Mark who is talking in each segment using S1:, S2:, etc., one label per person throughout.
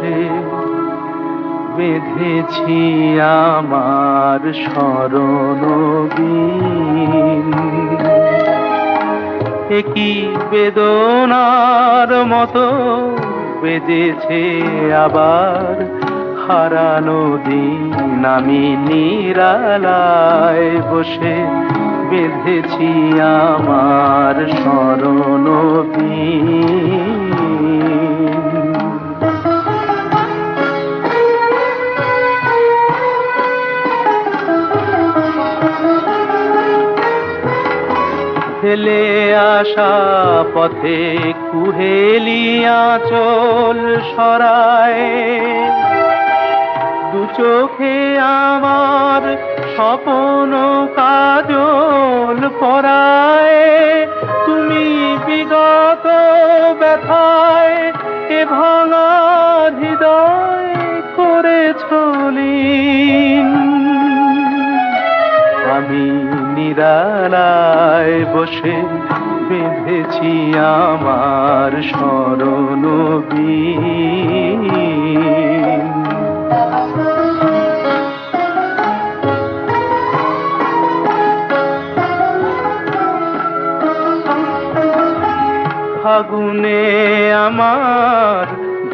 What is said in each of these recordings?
S1: বসে বেঁধেছি আমার স্মরণ বীণ। একই বেদনার মতো বেজেছে আবার হারানো দিন। আমি নিরালায় বসে বেঁধেছি আমার স্মরণ বীণ। ফেলে আসা পথে কুহেলিয়া চোল সরায়, দু চোখে আমার স্বপ্ন কাজল পরায়। তুমি বিগত ব্যথায় এ ভাঙা হৃদয় করেছ লীন। আমি নিরালায় বসে বেঁধেছি আমার স্মরণ বীণ। ফাগুনে আমার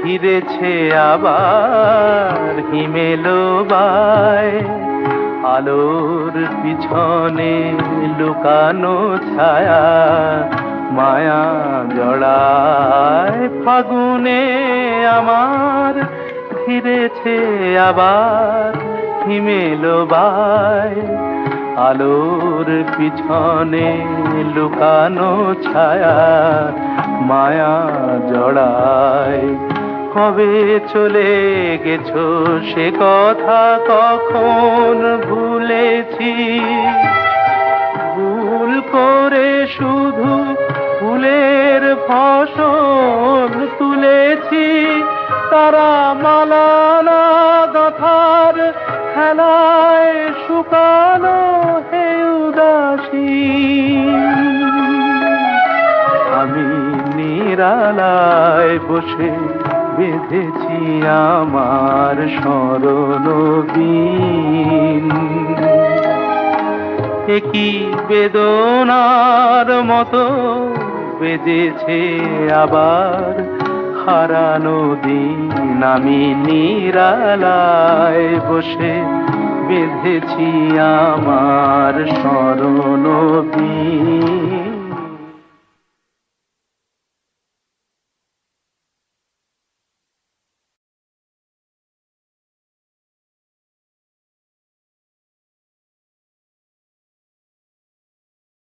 S1: ঘিরেছে আবার হিমেলো বায়। আলোর পিছনে লুকানো ছায়া মায়া জড়ায়। ফাগুনে আমার ঘিরেছে আবার হিমেলো বায়। আলোর পিছনে লুকানো ছায়া মায়া জড়ায়। কবে চলে গেছো সে কথা কখন ভুলেছি। ভুল করে শুধু ফুলের ফসল তুলেছি। তারা মালানা গাথার খেলায় শুকানো হে উদাসী। আমি নিরালায় বসে বেঁধেছি আমার স্মরণ বীণ। একই বেদনার মতো বেজেছে আবার হারানো দিন। আমি নিরালায় বসে বেঁধেছি আমার স্মরণ